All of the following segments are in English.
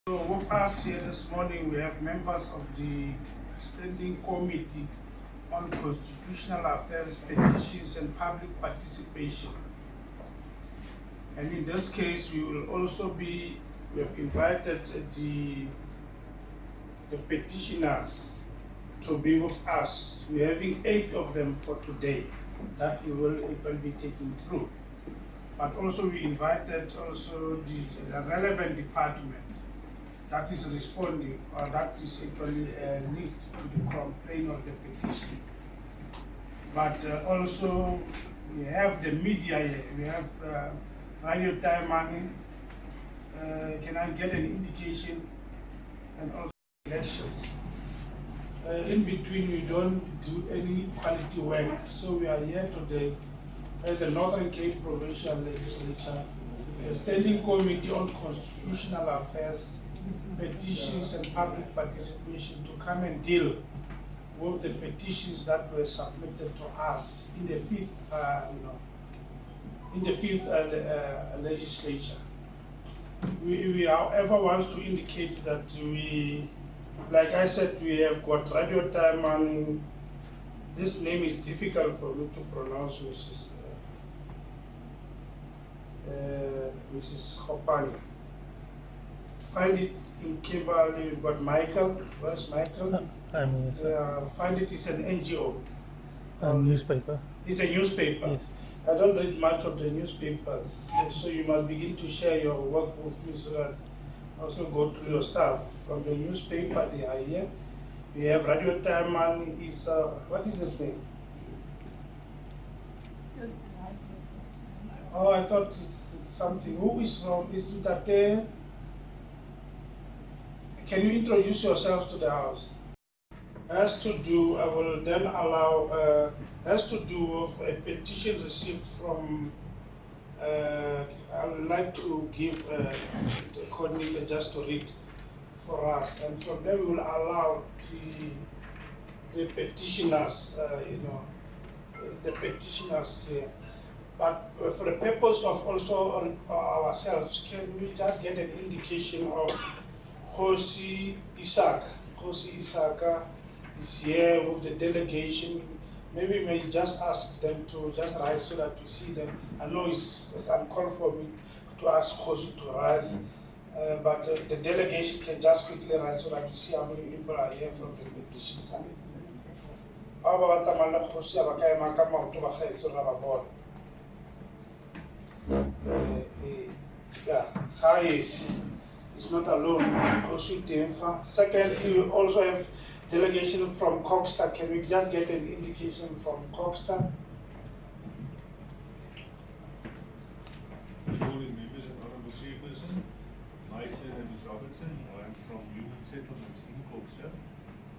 So with us here this morning, we have members of the Standing Committee on Constitutional Affairs, Petitions and Public Participation. And in this case, we have invited the petitioners to be with us. We're having 8 of them for today that we will be taking through. But also we invited also the relevant department that is responding or that is actually linked to the complaint or the petition. But also we have the media here. We have Radio Taimani. Can I get an indication? And also elections. In between, we don't do any quality work. So we are here today as the Northern Cape Provincial Legislature, the Standing Committee on Constitutional Affairs, Petitions and Public Participation to come and deal with the petitions that were submitted to us in the fifth legislature. We however wants to indicate that like I said, we have got Radio Time, and this name is difficult for me to pronounce, Mrs. Hopani. Find it in Kimberley. We've got Michael. Where's Michael? Find it is an NGO. Newspaper. It's a newspaper. Yes. I don't read much of the newspapers, so you must begin to share your work with me so that also go through your stuff. From the newspaper, they are here. We have Radio Time, and what is his name? Oh, I thought it's something. Who is from? Isn't that there? Can you introduce yourselves to the House? Has to do, I will then allow, has to do with a petition received from, I would like to give the coordinator just to read for us, and from there we will allow the petitioners, the petitioners here. But for the purpose of also ourselves, can we just get an indication of Khosi Isaka? Khosi Isaka is here with the delegation. Maybe we may just ask them to just rise so that we see them. I know it's uncalled for me to ask Khosi to rise, but the delegation can just quickly rise so that we see how many people are here from the petition side. It's not alone. Secondly, we also have delegation from Coxstar. Can we just get an indication from Coxstar? Good morning, members and honorable chairperson. Myself is Robertson. I'm from Human Settlements in Coxstar.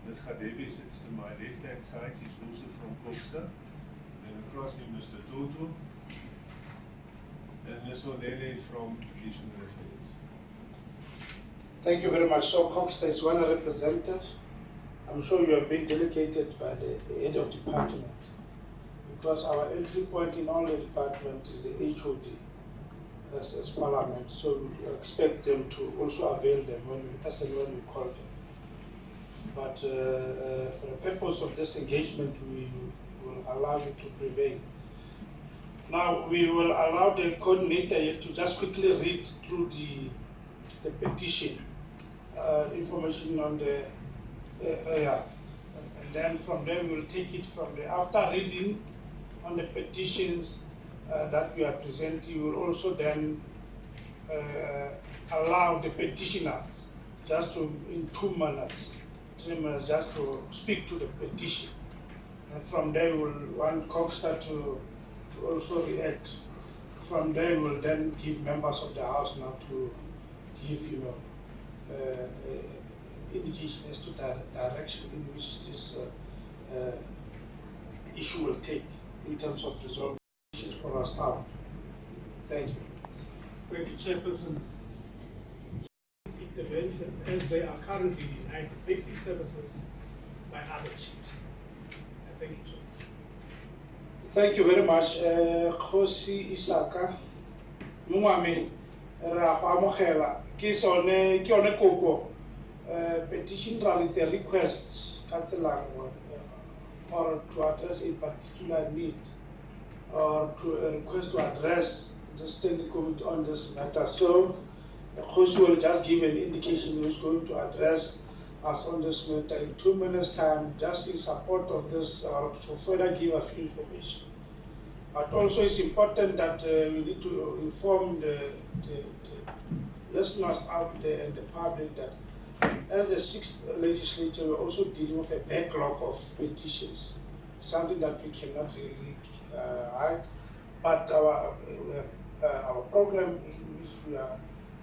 Ms. Khadebe sits to my left-hand side. She's also from Coxstar. And across me, Mr. Toto. And Ms. Odele from Regional Affairs. Thank you very much. So Coxstar is one representative. I'm sure you have been delegated by the head of department, because our entry point in all the department is the HOD as Parliament. So we expect them to also avail them when we call them. But for the purpose of this engagement, we will allow you to prevail. Now we will allow the coordinator to just quickly read through the petition, information on the area, and then from there we will take it from there. After reading on the petitions that we are presenting, we will also then allow the petitioners just to, in 3 minutes, just to speak to the petition. And from there we will want Coxstar to also react. From there we will then give members of the House now to give, indication as to the direction in which this issue will take in terms of resolving issues for our staff. Thank you. Thank you, Chairperson. Intervention as they are currently denied basic services by other chiefs. Thank you, sir. Thank you very much, Khosi Isaka. Mungame, ra go amogela ke yone kopo petition ra with a request ka tselang or to address a particular need or to a request to address the standing committee on this matter. So the host will just give an indication who's going to address us on this matter in 2 minutes time, just in support of this or to further give us information. But also it's important that we need to inform the listeners out there and the public that as the 6th legislature, we're also dealing with a backlog of petitions, something that we cannot really hide. But we have our program in which we are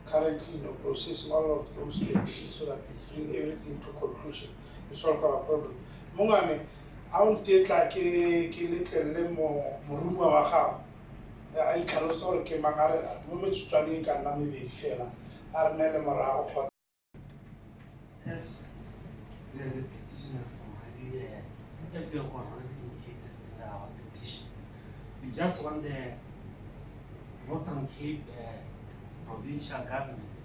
currently processing all of those petitions so that we bring everything to conclusion to solve our problem. Mongame, I want to tla ke letlelle morumuwa wa gago a itlhalosa gore ke mang a re mo metsotswaneng e ka nna mebedi fela a re neele morago kgotsa. As the petitioner from Hadi, as we have already indicated in our petition, we just want the Northern Cape provincial government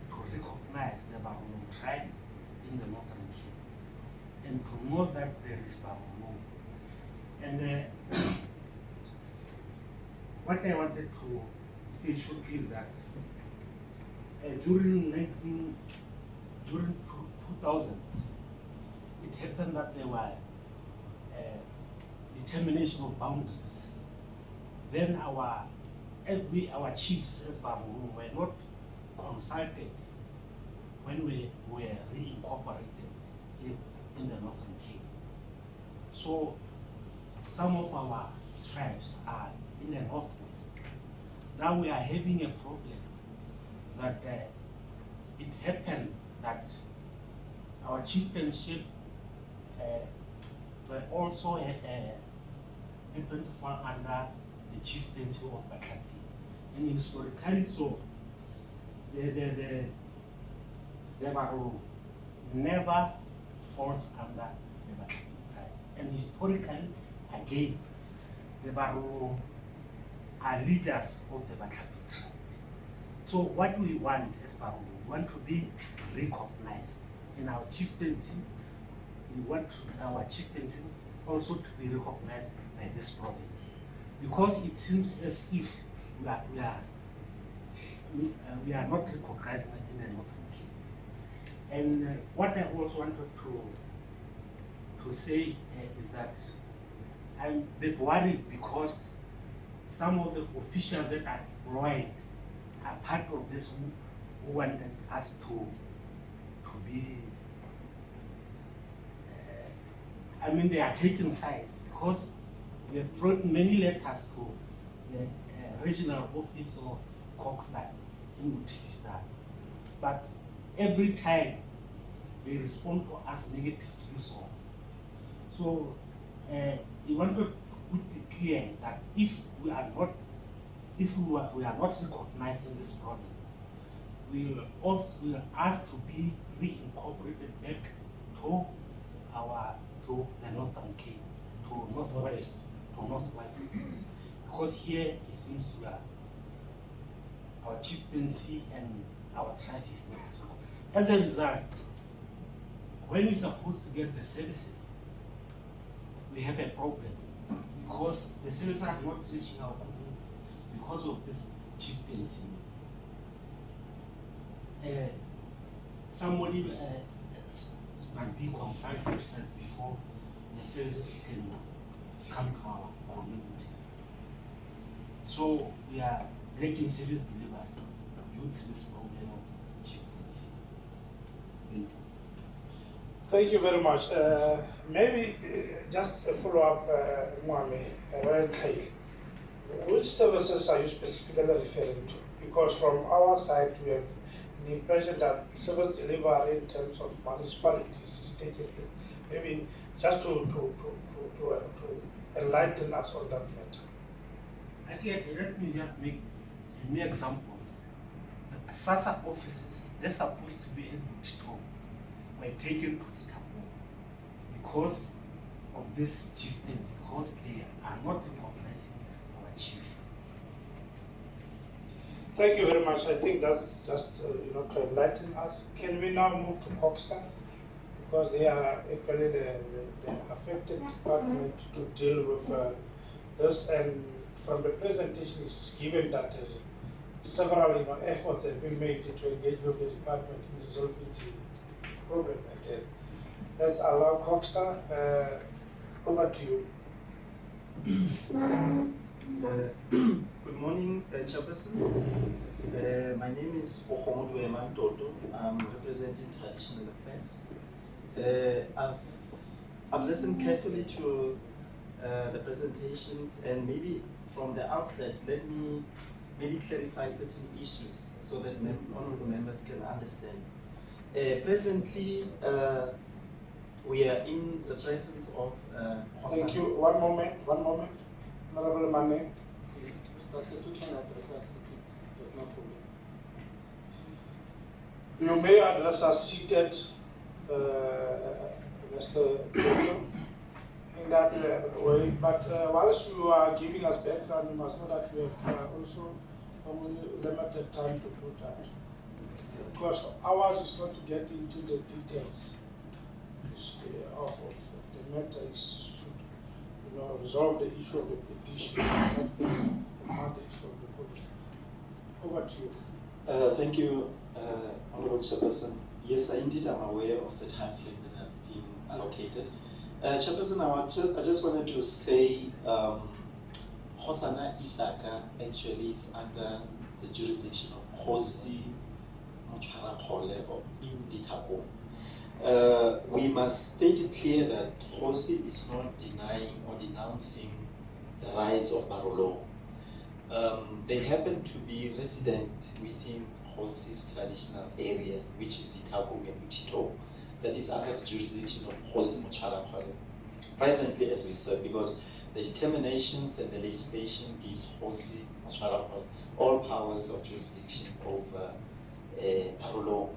to recognize the Barolong tribe in the Northern Cape and to know that there is Barolong. And what I wanted to say shortly is that during 2000, it happened that there were determination of boundaries. Then our chiefs as Barolong were not consulted when we were reincorporated in the Northern Cape. So some of our tribes are in the northwest. Now we are having a problem that it happened that our chieftainship were also happened to fall under the chieftaincy of Bakati. And historically, so the Barolong never falls under the Bakati tribe. And historically, again, the Barolong are leaders of the Bakati tribe. So what we want as Barolong, we want to be recognized in our chieftaincy. We want our chieftaincy also to be recognized by this province, because it seems as if we are not recognized in the Northern Cape. And what I also wanted to say is that I'm a bit worried because some of the officials that are employed are part of this who wanted us to be, they are taking sides, because we have brought many letters to the regional office of Coxstar in Utikistan. But every time they respond to us negatively so. We wanted to put it clear that if we are not recognized in this province, we will ask to be reincorporated back to the Northern Cape, to northwest, because here it seems our chieftaincy and our tribe is not. As a result, when we're supposed to get the services, we have a problem because the services are not reaching our communities because of this chieftaincy. Somebody must be consulted first before the services can come to our community. So we are making service delivery due to this problem of chieftaincy. Thank you. Thank you very much. Maybe just a follow-up, Mwame, which services are you specifically referring to? Because from our side, we have the impression that service delivery in terms of municipalities is taking place. Maybe just to enlighten us on that matter. Again, let me just make a mere example. The SASA offices, they're supposed to be in Butito, were taken to Itapo because of this chieftains, because they are not recognizing our chief. Thank you very much. I think that's just to enlighten us. Can we now move to Coxstar? Because they are actually the affected department to deal with this, and from the presentation it's given that several efforts have been made to engage with the department in resolving the problem at hand. Let's allow Coxstar. Over to you. Good morning, Chairperson. My name is Ohomodu Emantoto. I'm representing Traditional Affairs. I've listened carefully to the presentations, and maybe from the outset, let me clarify certain issues so that honorable members can understand. Presently, we are in the presence of Thank you. One moment. Honorable Mane. But you can address us, there's no problem. You may address us seated, Mr. Daniel, in that way. But whilst you are giving us background, you must know that we have also only limited time to do that. Because ours is not to get into the details of the matter, is to resolve the issue of the petition. That's the mandate from the court. Over to you. Thank you, Honorable Chairperson. Yes, indeed, I'm aware of the time frame that have been allocated. Chairperson, I just wanted to say, Hosana Isaka actually is under the jurisdiction of Khosi Mochara Khole or Inditabo. We must state it clear that Khosi is not denying or denouncing the rights of Barolong. They happen to be resident within Khosi's traditional area, which is Ditabo and Utito, that is under the jurisdiction of Khosi Mochara Khole. Presently, as we said, because the determinations and the legislation gives Khosi Mochara Khole all powers of jurisdiction over Barolong.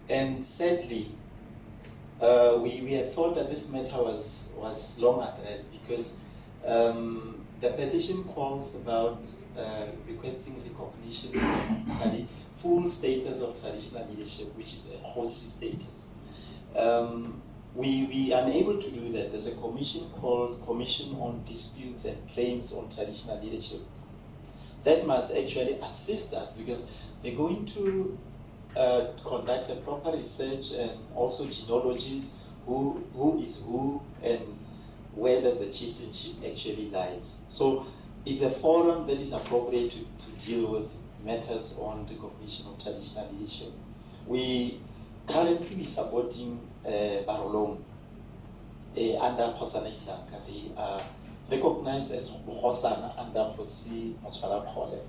And sadly, we had thought that this matter was long addressed because the petition calls about requesting recognition of full status of traditional leadership, which is a Khosi status. We are unable to do that. There's a commission called Commission on Disputes and Claims on Traditional Leadership. That must actually assist us because they're going to conduct a proper research and also genealogies, who is who and where does the chieftainship actually lies. So it's a forum that is appropriate to deal with matters on recognition of traditional leadership. We currently be supporting Barolong under Hosana Isaka. They are recognized as Hosana under Khosi Mochara Khole.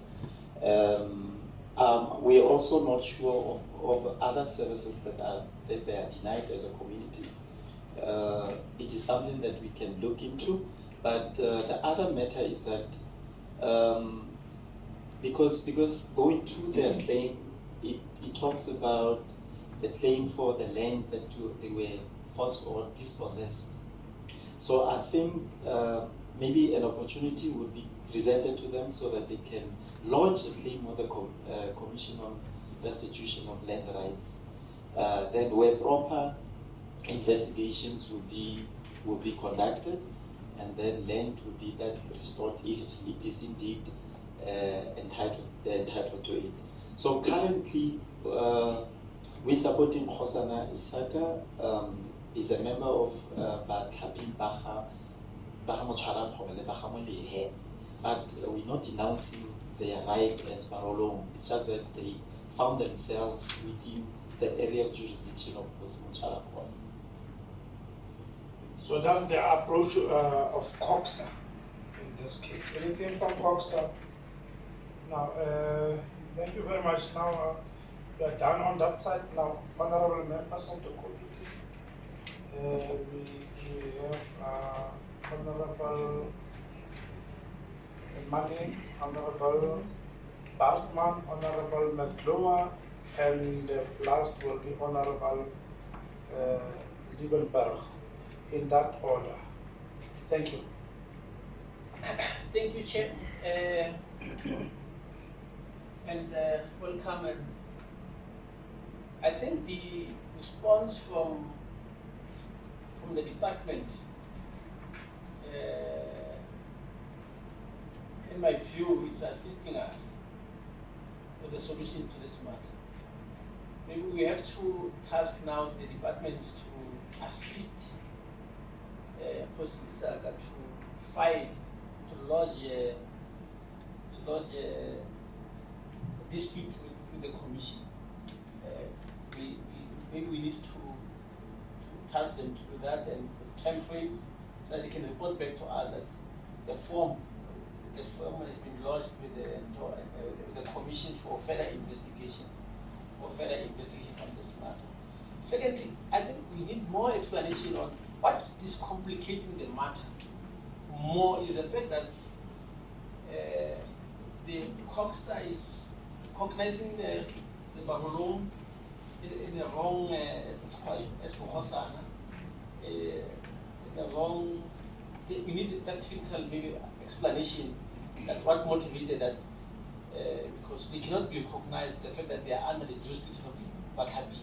We are also not sure of other services that they are denied as a community. It is something that we can look into, but the other matter is that because going through their claim, it talks about the claim for the land that they were forced or dispossessed. So I think maybe an opportunity would be presented to them so that they can launch a claim with the Commission on Restitution of Land Rights. Then where proper investigations will be conducted, and then land will be then restored if it is indeed they're entitled to it. So currently, we're supporting Hosana Isaka, is a member of Batlapin Baha Mochara Khole, Baha Molehe, but we're not denouncing their right as Barolong. It's just that they found themselves within the area of jurisdiction of Mochara Khole. So that's the approach of Coxstar in this case. Anything from Coxstar? Now, thank you very much. Now, we are done on that side. Now, honorable members of the committee, we have Honorable Manning, Honorable Bartman, Honorable McClough, and last will be Honorable Liebenberg, in that order. Thank you. Thank you, Chair. And welcome. And I think the response from the department, in my view, is assisting us with the solution to this matter. Maybe we have to task now the department is to assist Isiaka to file, to lodge a dispute with the commission. Maybe we need to task them to do that and time frames so that they can report back to us that the form has been lodged with the commission for further investigations on this matter. Secondly, I think we need more explanation on what is complicating the matter more is the fact that the Cogstar is cognizing the Barolong in the wrong, in the wrong. We need that technical maybe explanation that what motivated that, because they cannot be recognized the fact that they are under the jurisdiction of Bakabi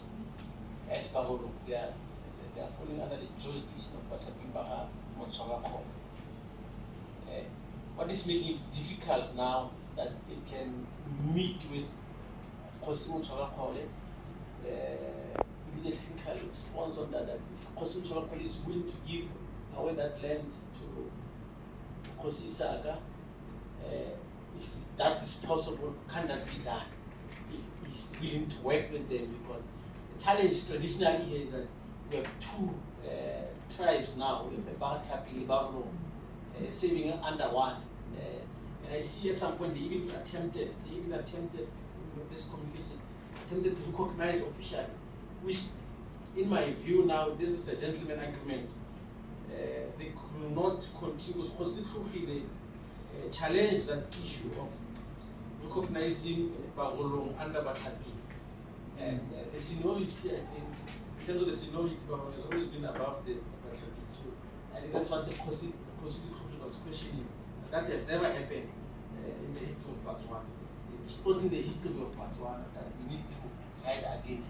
as Barolong. They are falling under the jurisdiction of Bakabi Baha Motswagakho. What is making it difficult now that it can meet with Kosimu Motswagakho, immediate technical response on that Kosimu Motswagakho is willing to give away that land to Kosi Isiaka. If that is possible, can that be done? If he's willing to work with them, because the challenge traditionally here is that we have two tribes now, we have the Bakabi, Barolong, saving under one. And I see at some point they even attempted this communication, attempted to recognize officially, which in my view now, this is a gentleman agreement. They could not continue, because they challenge that issue of recognizing Barolong under Bakabi. And the seniority, I think, in terms of the seniority, Barolong has always been above the Bakabi. So I think that's what the Constitution was questioning. That has never happened in the history of Botswana. It's supporting the history of Botswana that we need to guide against.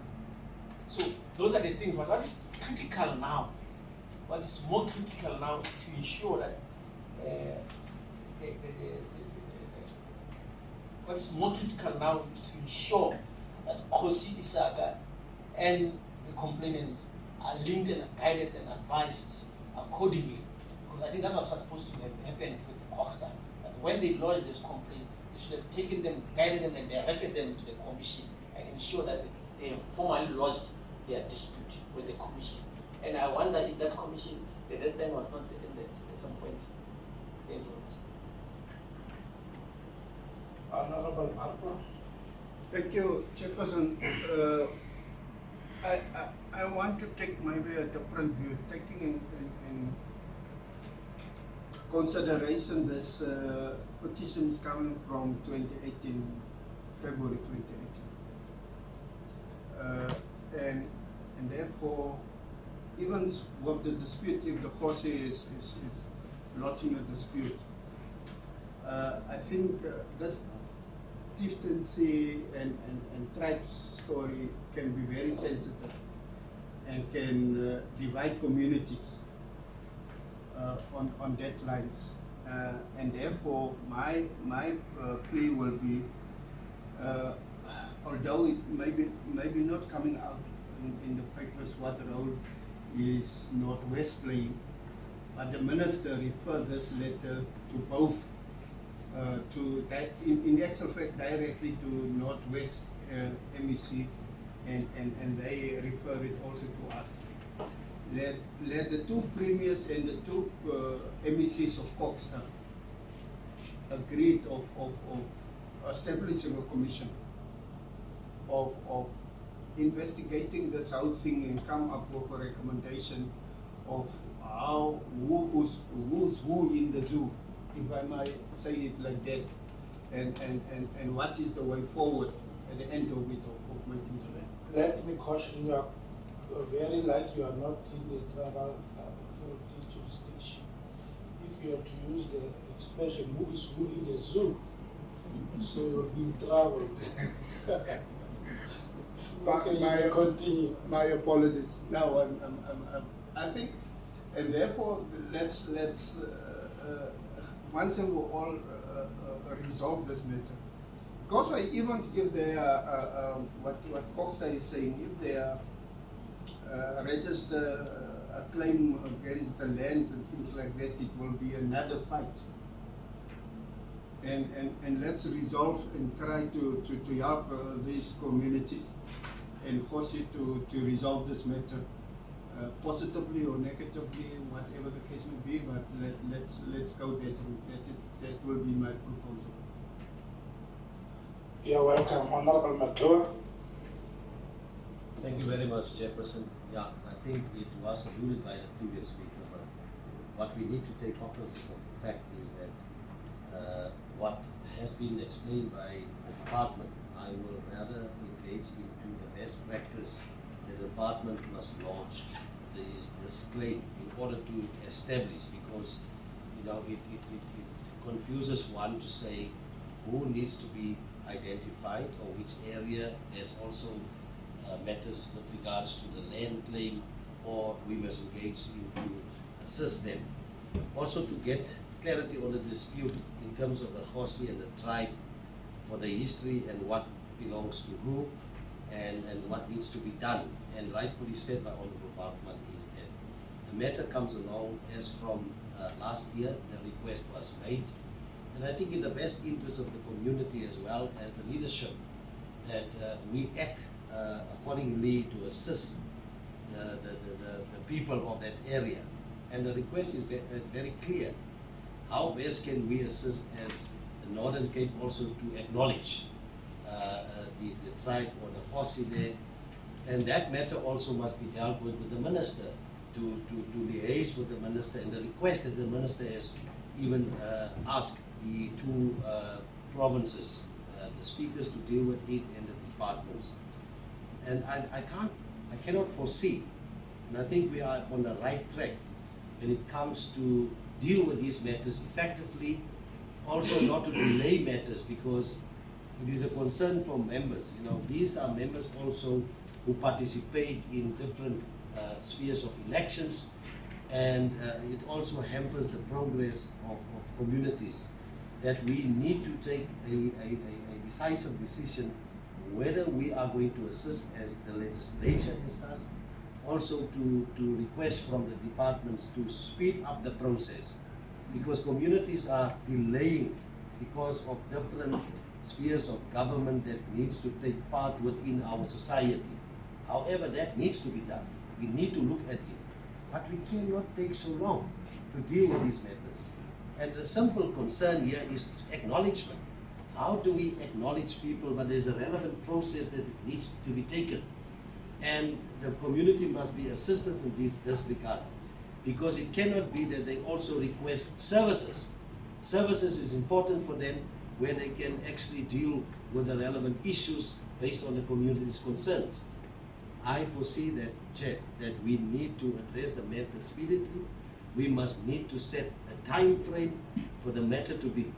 So those are the things. But what's critical now, what is more critical now is to ensure that what's more critical now is to ensure that Kosi Isiaka and the complainants are linked and guided and advised accordingly. Because I think that's what's supposed to have happened with the Cogstar. That when they lodged this complaint, they should have taken them, guided them, and directed them to the commission and ensure that they have formally lodged their dispute with the commission. And I wonder if that commission, the deadline was not ended at some point. Thank you. Honorable Harper. Thank you, Chairperson. I want to take maybe a different view, taking in consideration this petition is coming from 2018, February 2018. And therefore, even with the dispute, if the Kosi is lodging a dispute, I think this chieftaincy and tribe story can be very sensitive and can divide communities on that lines. And therefore, my plea will be, although it maybe not coming out in the papers what role is Northwest playing, but the minister referred this letter to both, to that in actual fact directly to Northwest MEC, and they refer it also to us. Let the two premiers and the two MECs of Cogstar agreed of establishing a commission of investigating this whole thing and come up with a recommendation of how who's who in the zoo, if I might say it like that, and what is the way forward at the end of it of making sure. Let me caution you, are very like you are not in the tribal authority jurisdiction. If you are to use the expression who is who in the zoo, So you'll be in trouble. Okay, my, you can continue. my apologies. Now, I think, and therefore, let's once and for all resolve this matter. Because even if they are, what Costa is saying, if they are register a claim against the land and things like that, it will be another fight. And let's resolve and try to help these communities and force it to resolve this matter positively or negatively, whatever the case may be. But let's go that route. That will be my proposal. You're welcome, Honorable McClure. Thank you very much, Chairperson. Yeah, I think it was alluded by the previous speaker, but what we need to take cognizance of the fact is that what has been explained by the department, I will rather engage into the best practice the department must launch this claim in order to establish, because it confuses one to say who needs to be identified or which area. There's also matters with regards to the land claim, or we must engage into assist them. Also to get clarity on the dispute in terms of the Hosi and the tribe, for the history and what belongs to who, and what needs to be done. And rightfully said by Honorable Bartman is that the matter comes along as from last year, the request was made. And I think in the best interest of the community as well as the leadership, that we act accordingly to assist the people of that area. And the request is very clear. How best can we assist as the Northern Cape also to acknowledge the tribe or the Hosi there? And that matter also must be dealt with the minister, to liaise with the minister, and the request that the minister has even asked the two provinces, the speakers, to deal with it and the departments. And I cannot foresee, and I think we are on the right track when it comes to deal with these matters effectively, also not to delay matters, because it is a concern for members. These are members also who participate in different spheres of elections, and it also hampers the progress of communities, that we need to take a decisive decision whether we are going to assist as the legislature as such, also to request from the departments to speed up the process, because communities are delaying because of different spheres of government that needs to take part within our society. However, that needs to be done. We need to look at it, but we cannot take so long to deal with these matters. And the simple concern here is acknowledgement. How do we acknowledge people? But there's a relevant process that needs to be taken. And the community must be assisted in this regard, because it cannot be that they also request services. Services is important for them, where they can actually deal with the relevant issues based on the community's concerns. I foresee that, Chair, that we need to address the matter speedily. We must need to set a time frame for the matter to be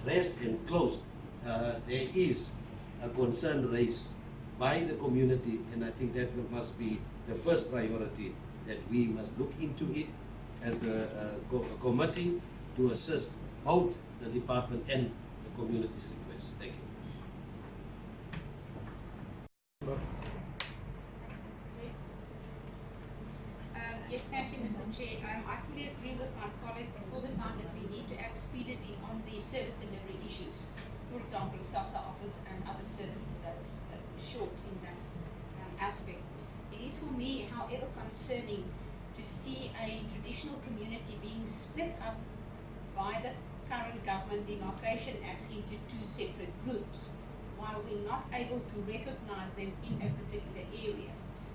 addressed and closed. There is a concern raised by the community, and I think that must be the first priority, that we must look into it as a committee to assist both the department and the community's request. Thank you. Yes, thank you, Mr. Chair. I fully agree with my colleague before the time that we need to act speedily on the service delivery issues. For example, SASA office and other services that's short in that aspect. It is for me, however, concerning to see a traditional community being split up by the current government demarcation acts into two separate groups, while we're not able to recognize them in a particular area.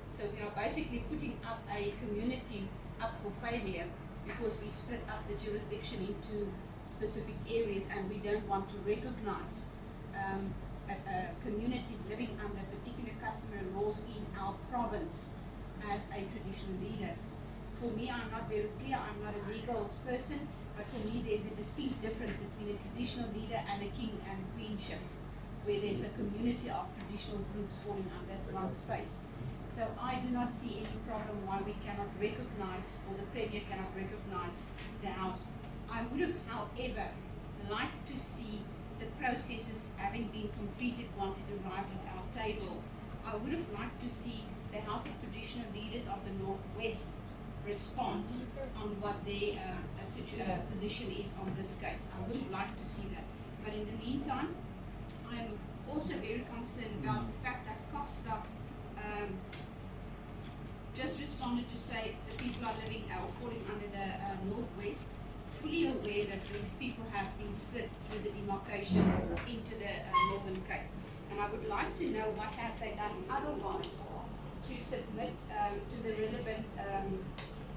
So we are basically putting up a community up for failure because we split up the jurisdiction into specific areas, and we don't want to recognize a community living under particular customary laws in our province as a traditional leader. For me, I'm not very clear, I'm not a legal person, But for me, there's a distinct difference between a traditional leader and a king and queenship, where there's a community of traditional groups falling under one space. So I do not see any problem why we cannot recognize, or the Premier cannot recognize the House. I would have, however, liked to see the processes having been completed once it arrived at our table. I would have liked to see the House of Traditional Leaders of the Northwest response on what their position is on this case. I would have liked to see that. But in the meantime, I'm also very concerned about the fact that Costa just responded to say the people are living or falling under the Northwest, fully aware that these people have been split through the demarcation into the Northern Cape. And I would like to know what have they done otherwise to submit to the relevant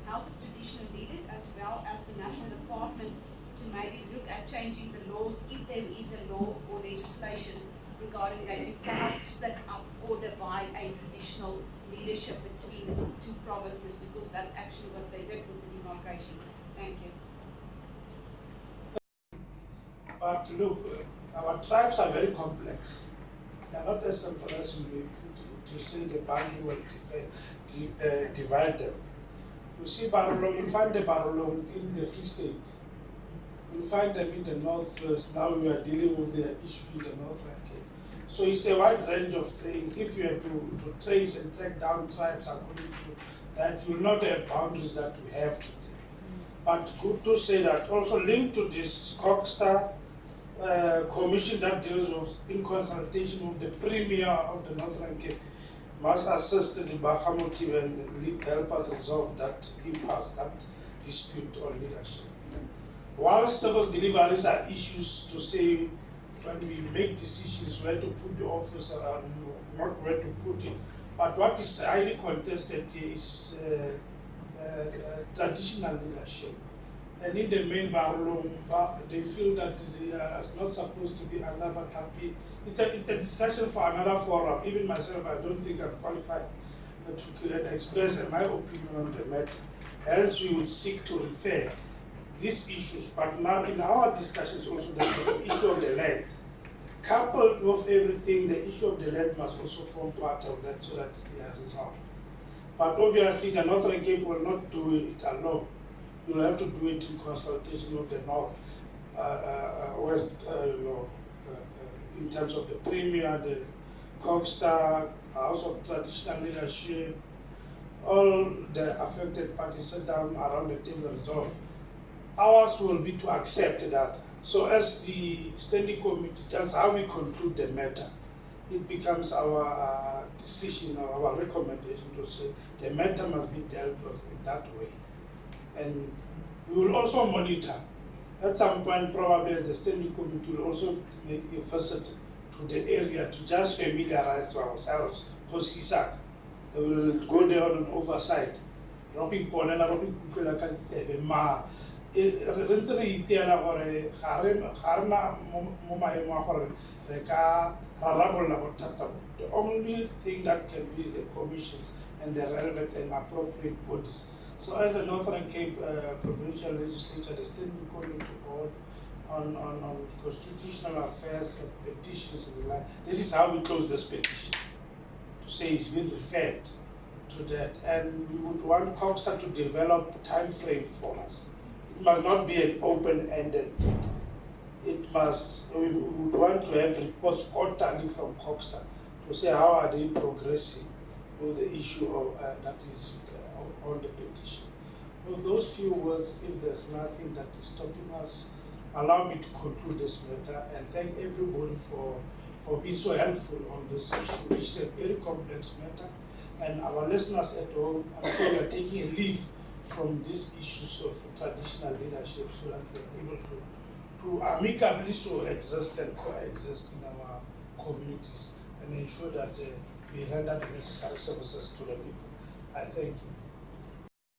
House of Traditional Leaders as well as the National Department to maybe look at changing the laws if there is a law or legislation regarding that you cannot split up or divide a traditional leadership between two provinces, because that's actually what they did with the demarcation. Thank you. But look, our tribes are very complex. They are not as simple as you may to say the boundary will divide them. You see Barolong, you'll find the Barolong in the Free State. You'll find them in the Northwest. Now we are dealing with the issue in the North Cape. So it's a wide range of things. If you have to trace and track down tribes according to that, you will not have boundaries that we have today. But good to say that also linked to this Coxstar commission that deals with, in consultation with the Premier of the Northern Cape, must assist the Bahamotiv and help us resolve that impasse, that dispute on leadership. While service deliveries are issues to say when we make decisions where to put the officer and not where to put it, but what is highly contested is traditional leadership. And in the main Barolong, they feel that they are not supposed to be under Kapi. It's a discussion for another forum. Even myself, I don't think I'm qualified to express my opinion on the matter. Hence, we would seek to refer these issues. But now in our discussions also, the issue of the land. Coupled with everything, the issue of the land must also form part of that so that they are resolved. But obviously, the Northern Cape will not do it alone. You will have to do it in consultation with the North, West, in terms of the Premier, the Coxstar, House of Traditional Leadership, all the affected parties sit down around the table and resolve. Ours will be to accept that. So as the standing committee, that's how we conclude the matter. It becomes our decision or our recommendation to say the matter must be dealt with in that way. And we will also monitor. At some point, probably as the standing committee will also make a visit to the area to just familiarize ourselves. Because we will go there on an oversight. The only thing that can be the commissions and the relevant and appropriate bodies. So as the Northern Cape Provincial Legislature, the Standing Committee Board on Constitutional Affairs and Petitions and the like, this is how we close this petition. To say it's been referred to that. And we would want Coxstar to develop a time frame for us. It must not be an open-ended thing. It must, we would want to have reports quarterly from Coxstar to say how are they progressing with the issue of that is on the petition. With those few words, if there's nothing that is stopping us, allow me to conclude this matter and thank everybody for being so helpful on this issue, which is a very complex matter. And our listeners at home, I'm sure we are taking a leaf from these issues of traditional leadership so that we're able to amicably so exist and coexist in our communities and ensure that we render the necessary services to the people. I thank you.